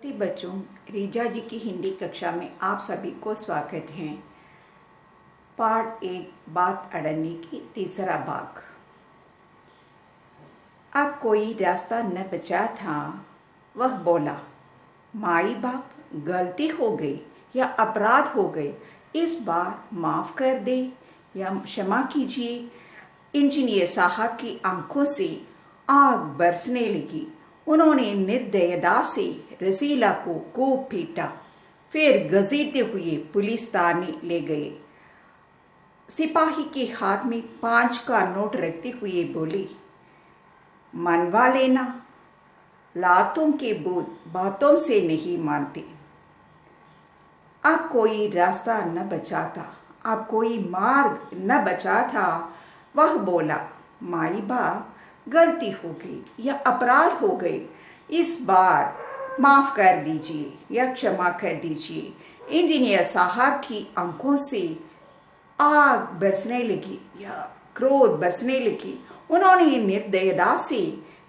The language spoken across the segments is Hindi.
नमस्ते बच्चों, रीजा जी की हिंदी कक्षा में आप सभी को स्वागत है। पार्ट 1 बात अड़ने की तीसरा भाग। अब कोई रास्ता न बचा था। वह बोला, माई बाप गलती हो गई या अपराध हो गए, इस बार माफ़ कर दे या क्षमा कीजिए। इंजीनियर साहब की आंखों से आग बरसने लगी। उन्होंने निर्दयता से रसीला को खूब पीटा, फिर घसीटते हुए पुलिस थाने ले गए। सिपाही के हाथ में 5 का नोट रखते हुए बोले, मनवा लेना, लातों के भूत बातों से नहीं मानते। अब कोई रास्ता न बचा था, अब कोई मार्ग न बचा था। वह बोला, माई बाप गलती हो गई या अपराध हो गए, इस बार माफ़ कर दीजिए या क्षमा कर दीजिए। इंजीनियर साहब की आंखों से आग बरसने लगी या क्रोध बरसने लगी। उन्होंने निर्दयता से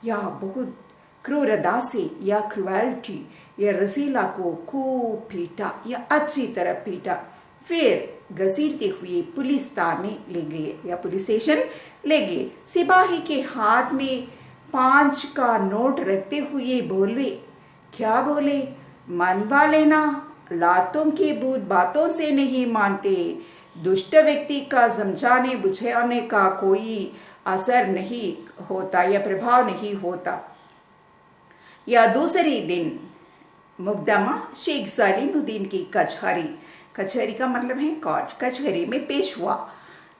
या बहुत क्रूरता से या क्रुएल्टी या रसीला को खूब पीटा या अच्छी तरह पीटा, फिर घसीटते हुए पुलिस थाने ले गए या पुलिस स्टेशन ले गए। सिपाही के हाथ में 5 का नोट रखते हुए बोले, क्या बोले? मनवा लेना, लातों के भूत बातों से नहीं मानते। दुष्ट व्यक्ति का समझाने बुझाने का कोई असर नहीं होता या प्रभाव नहीं होता। या दूसरे दिन मुकदमा शेख सलीमुद्दीन की कचहरी का मतलब है कोर्ट, कचहरी में पेश हुआ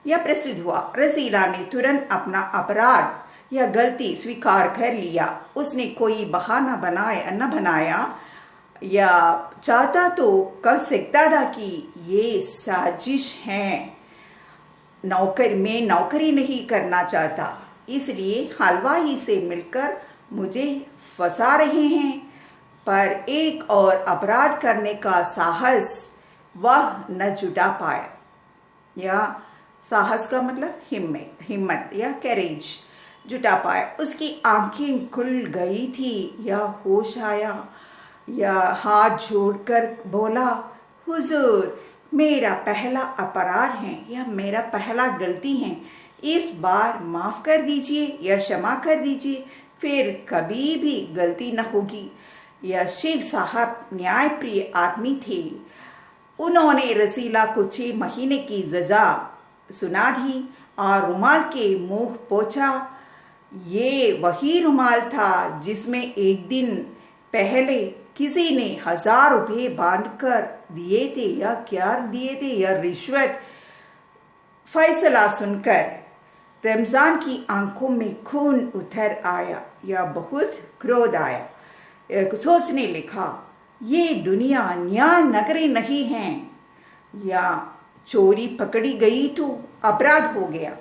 या प्रसिद्ध हुआ। रसीला ने तुरंत अपना अपराध या गलती स्वीकार कर लिया। उसने कोई बहाना न बनाया या चाहता तो कह सकता था कि ये साजिश है, मैं नौकरी नहीं करना चाहता, इसलिए हलवाई से मिलकर मुझे फंसा रहे हैं। पर एक और अपराध करने का साहस वह न जुटा पाया। या साहस का मतलब हिम्मत या करेज जुटा पाया। उसकी आंखें खुल गई थी या होश आया या हाथ जोड़कर बोला, हुजूर मेरा पहला अपराध है या मेरा पहला गलती है, इस बार माफ़ कर दीजिए या क्षमा कर दीजिए, फिर कभी भी गलती न होगी। यह शेख साहब न्यायप्रिय आदमी थे। उन्होंने रसीला को 6 महीने की सज़ा सुना दी और रुमाल के मुंह पोंछा। ये वही रुमाल था जिसमें एक दिन पहले किसी ने 1000 रुपये बांधकर दिए थे या क्या दिए थे या रिश्वत। फैसला सुनकर रमजान की आंखों में खून उतर आया या बहुत क्रोध आया। सोचने लिखा, ये दुनिया न्याय नगरी नहीं है। या चोरी पकड़ी गई तो अपराध हो गया।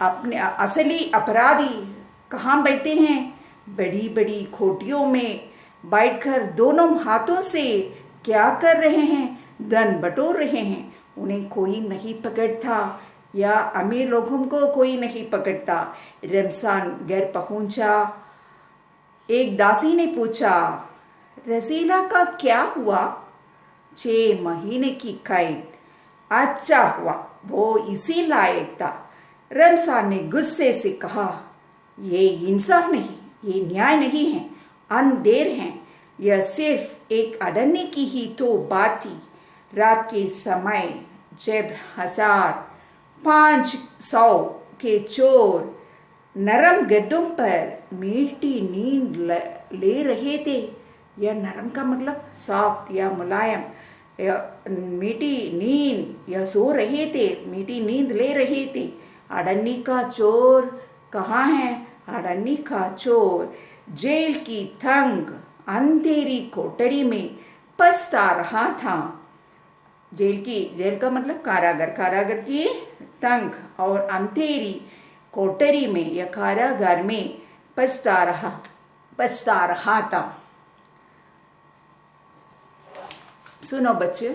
अपने असली अपराधी कहाँ बैठे हैं? बड़ी बड़ी खोटियों में बैठकर दोनों हाथों से क्या कर रहे हैं? धन बटोर रहे हैं। उन्हें कोई नहीं पकड़ता या अमीर लोगों को कोई नहीं पकड़ता। रमजान घर पहुंचा। एक दासी ने पूछा, रसीला का क्या हुआ? 6 महीने की कैद। अच्छा हुआ, वो इसी लायक था। रमजान ने गुस्से से कहा, ये इंसाफ नहीं, ये न्याय नहीं है, अंधेर है। यह सिर्फ एक अड़ने की ही तो बात थी। रात के समय जब 1500 के चोर नरम गद्दों पर मीठी नींद ले रहे थे, या नरम का मतलब सॉफ्ट या मुलायम, या मीठी नींद या सो रहे थे, मीठी नींद ले रहे थे। अड़न्नी का चोर कहाँ है? अड़न्नी का चोर जेल की तंग अंधेरी कोठरी में पछता रहा था। जेल का मतलब कारागार की तंग और अंधेरी कोठरी में या कारागार में पछता रहा था। सुनो बच्चे,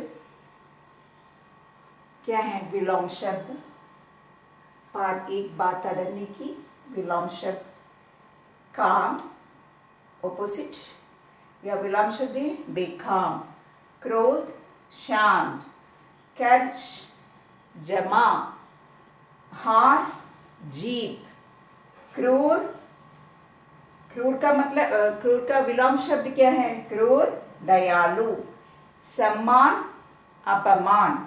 क्या है विलोम शब्द? पार्ट 1 बात अड़ने की विलोम शब्द काम, ऑपोजिट, या विलोम शब्द है बेखाम, क्रोध शांत, कैच जमा, हार जीत, क्रूर, क्रूर का मतलब क्रूर का विलोम शब्द क्या है? क्रूर दयालु, सम्मान अपमान,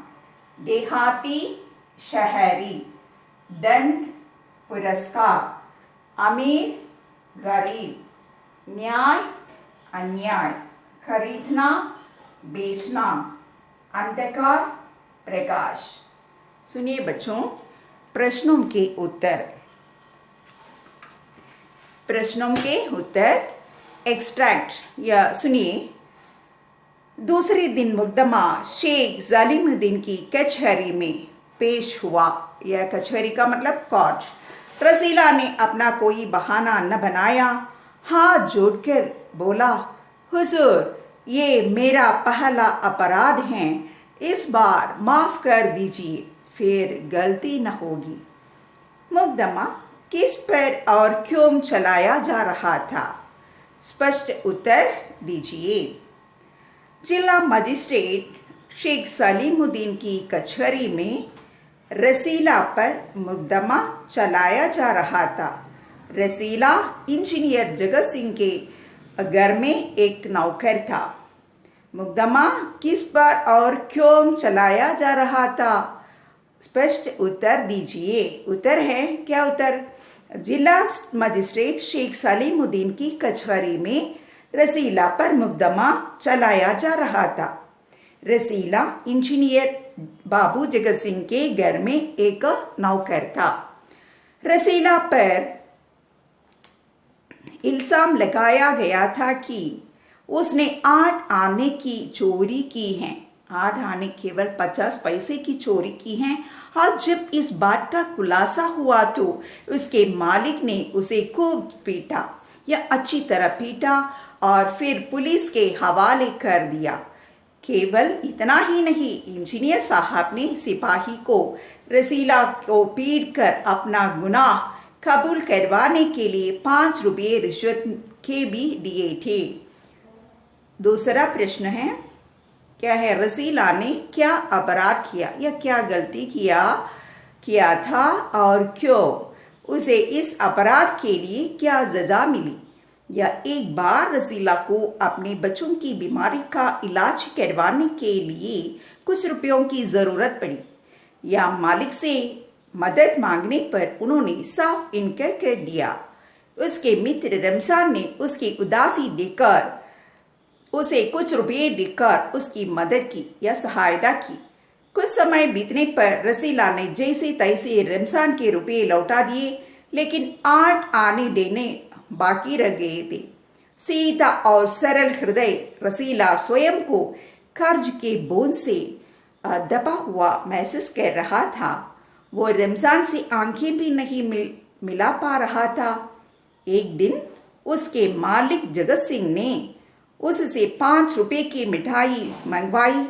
देहाती शहरी, दंड पुरस्कार, अमीर गरीब, न्याय अन्याय, खरीदना बेचना, अंधकार प्रकाश। सुनिए बच्चों, प्रश्नों के उत्तर। प्रश्नों के उत्तर एक्सट्रैक्ट या सुनिए। दूसरे दिन मुकदमा शेख जालिमुद्दीन की कचहरी में पेश हुआ। यह कचहरी का मतलब कोर्ट। रसीला ने अपना कोई बहाना न बनाया, हाथ जोड़कर बोला, हुजूर, ये मेरा पहला अपराध है, इस बार माफ कर दीजिए, फिर गलती न होगी। मुकदमा किस पर और क्यों चलाया जा रहा था? स्पष्ट उत्तर दीजिए। जिला मजिस्ट्रेट शेख सलीमुद्दीन की कचहरी में रसीला पर मुकदमा चलाया जा रहा था। रसीला इंजीनियर जगत सिंह के घर में एक नौकर था। मुकदमा किस पर और क्यों चलाया जा रहा था? स्पष्ट उत्तर दीजिए। उत्तर है क्या उत्तर? जिला मजिस्ट्रेट शेख सलीमुद्दीन की कचहरी में रसीला पर मुकदमा चलाया जा रहा था। रसीला इंजीनियर बाबू जगत सिंह के घर में एक नौकर था। रसीला पर इल्जाम लगाया गया था कि उसने 8 आने की चोरी की है। 8 आने केवल 50 पैसे की चोरी की हैं। और जब इस बात का खुलासा हुआ तो उसके मालिक ने उसे खूब पीटा या अच्छी तरह पीटा और फिर पुलिस के हवाले कर दिया। केवल इतना ही नहीं, इंजीनियर साहब ने सिपाही को रसीला को पीट कर अपना गुनाह कबूल करवाने के लिए 5 रुपये रिश्वत के भी दिए थे। दूसरा प्रश्न है, क्या है? रसीला ने क्या अपराध किया या क्या गलती किया था और क्यों? उसे इस अपराध के लिए क्या सजा मिली? या एक बार रसीला को अपने बच्चों की बीमारी का इलाज करवाने के लिए कुछ रुपयों की ज़रूरत पड़ी, या मालिक से मदद मांगने पर उन्होंने साफ इनकार कर दिया। उसके मित्र रमजान ने उसकी उदासी देखकर उसे कुछ रुपये देकर उसकी मदद की या सहायता की। कुछ समय बीतने पर रसीला ने जैसे तैसे रमजान के रुपये लौटा दिए, लेकिन 8 आने देने बाकी रह गए थे। सीधा और सरल हृदय रसीला स्वयं को कर्ज के बोझ से दबा हुआ महसूस कर रहा था। वो रमजान से आंखें भी नहीं मिला पा रहा था। एक दिन उसके मालिक जगत सिंह ने उससे 5 रुपये की मिठाई मंगवाई।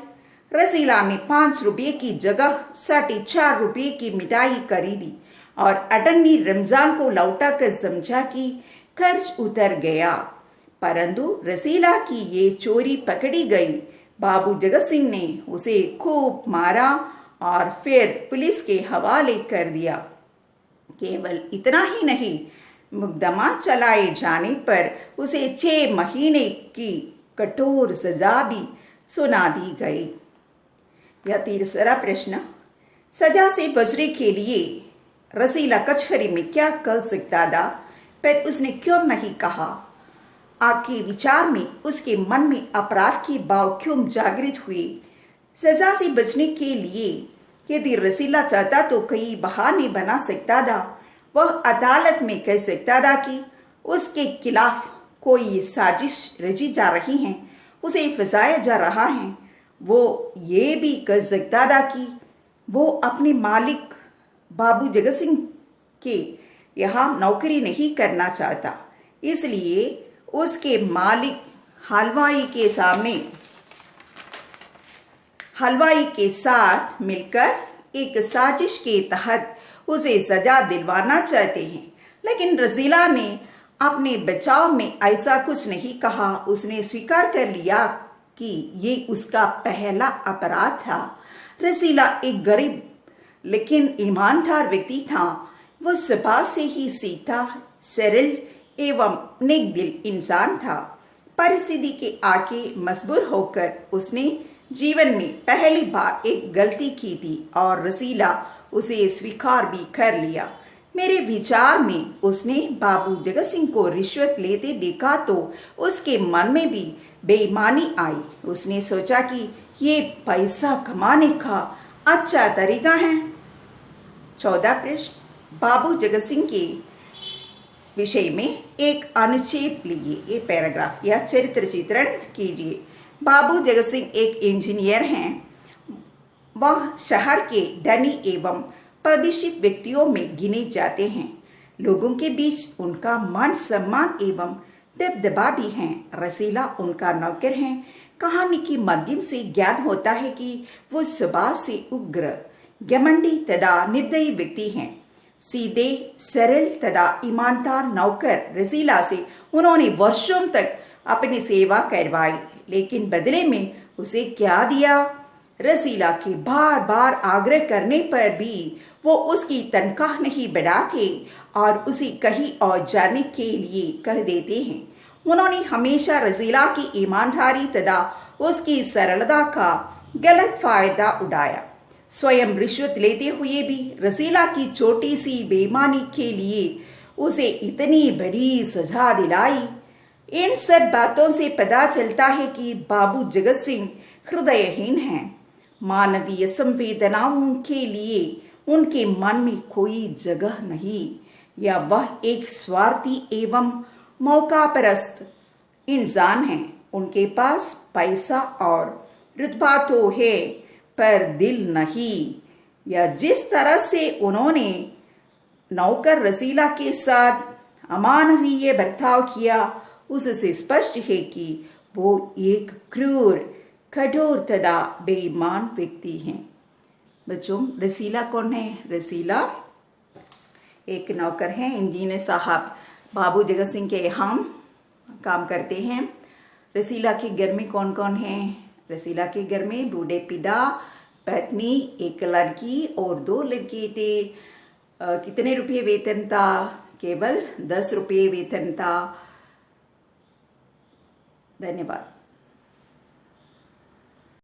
रसीला ने 5 रुपये की जगह 4.5 रुपये की मिठाई खरीदी और अटन्नी रमजान को लौटा कर समझा कि कर्ज उतर गया। परंतु रसीला की ये चोरी पकड़ी गई। बाबू जगत सिंह ने उसे खूब मारा और फिर पुलिस के हवाले कर दिया। केवल इतना ही नहीं, मुकदमा चलाए जाने पर उसे 6 महीने की कठोर सजा भी सुना दी गई। यह तीसरा प्रश्न, सजा से बचने के लिए रसीला कचहरी में क्या कर सकता था, पर उसने क्यों नहीं कहा? आपके विचार में उसके मन में अपराध के भाव क्यों जागृत हुए? सजा से बचने के लिए यदि रसीला चाहता तो कई बहाने बना सकता था। वह अदालत में कह सकता था कि उसके खिलाफ कोई साजिश रची जा रही है, उसे फंसाया जा रहा है। वो ये भी कह सकता था कि वो अपने मालिक बाबू जगत सिंह के यहाँ नौकरी नहीं करना चाहता, इसलिए उसके मालिक हलवाई के साथ मिलकर एक साजिश के तहत उसे सजा दिलवाना चाहते हैं। लेकिन रसीला ने अपने बचाव में ऐसा कुछ नहीं कहा। उसने स्वीकार कर लिया कि ये उसका पहला अपराध था। रसीला एक गरीब लेकिन ईमानदार व्यक्ति था। वो स्वभाव से ही सीधा, सरल एवं नेक दिल इंसान था। परिस्थिति के आगे मजबूर होकर उसने जीवन में पहली बार एक गलती की थी और रसीला उसे स्वीकार भी कर लिया। मेरे विचार में उसने बाबू जगत सिंह को रिश्वत लेते देखा तो उसके मन में भी बेईमानी आई। उसने सोचा कि ये पैसा कमाने का अच्छा तरीका है। 14 प्रश्न, बाबू जगत सिंह के विषय में एक अनुच्छेद लीजिए, ये पैराग्राफ या चरित्र चित्रण कीजिए। बाबू जगत सिंह एक इंजीनियर हैं। वह शहर के धनी एवं प्रतिष्ठित व्यक्तियों में गिने जाते हैं। लोगों के बीच उनका मान सम्मान एवं दबदबा भी है। रसीला उनका नौकर है। कहानी के माध्यम से ज्ञान होता है कि वो स्वभाव से उग्र, घमंडी तथा निर्दयी व्यक्ति हैं। सीधे, सरल तथा ईमानदार नौकर रसीला से उन्होंने वर्षों तक अपनी सेवा करवाई, लेकिन बदले में उसे क्या दिया? रसीला के बार बार आग्रह करने पर भी वो उसकी तनख्वाह नहीं बढ़ाते और उसे कहीं और जाने के लिए कह देते हैं। उन्होंने हमेशा रसीला की ईमानदारी तथा उसकी सरलता का गलत फायदा उठाया। स्वयं रिश्वत लेते हुए भी रसीला की छोटी सी बेईमानी के लिए उसे इतनी बड़ी सजा दिलाई। इन सब बातों से पता चलता है कि बाबू जगत सिंह हृदयहीन हैं। मानवीय संवेदनाओं के लिए उनके मन में कोई जगह नहीं, या वह एक स्वार्थी एवं मौकापरस्त इंसान है। उनके पास पैसा और रुतबा तो है पर दिल नहीं। या जिस तरह से उन्होंने नौकर रसीला के साथ अमानवीय बर्ताव किया, उससे स्पष्ट है कि वो एक क्रूर, कठोर तथा बेईमान व्यक्ति हैं। बच्चों, रसीला कौन है? रसीला एक नौकर हैं। इंजीनियर साहब बाबू जगत सिंह के यहाँ काम करते हैं। रसीला के घर में कौन कौन है? रसीला के घर में बूढ़े पिता, पत्नी, एक लड़की और 2 लड़के थे। कितने रुपये वेतन था? केवल 10 रुपये वेतन था। धन्यवाद।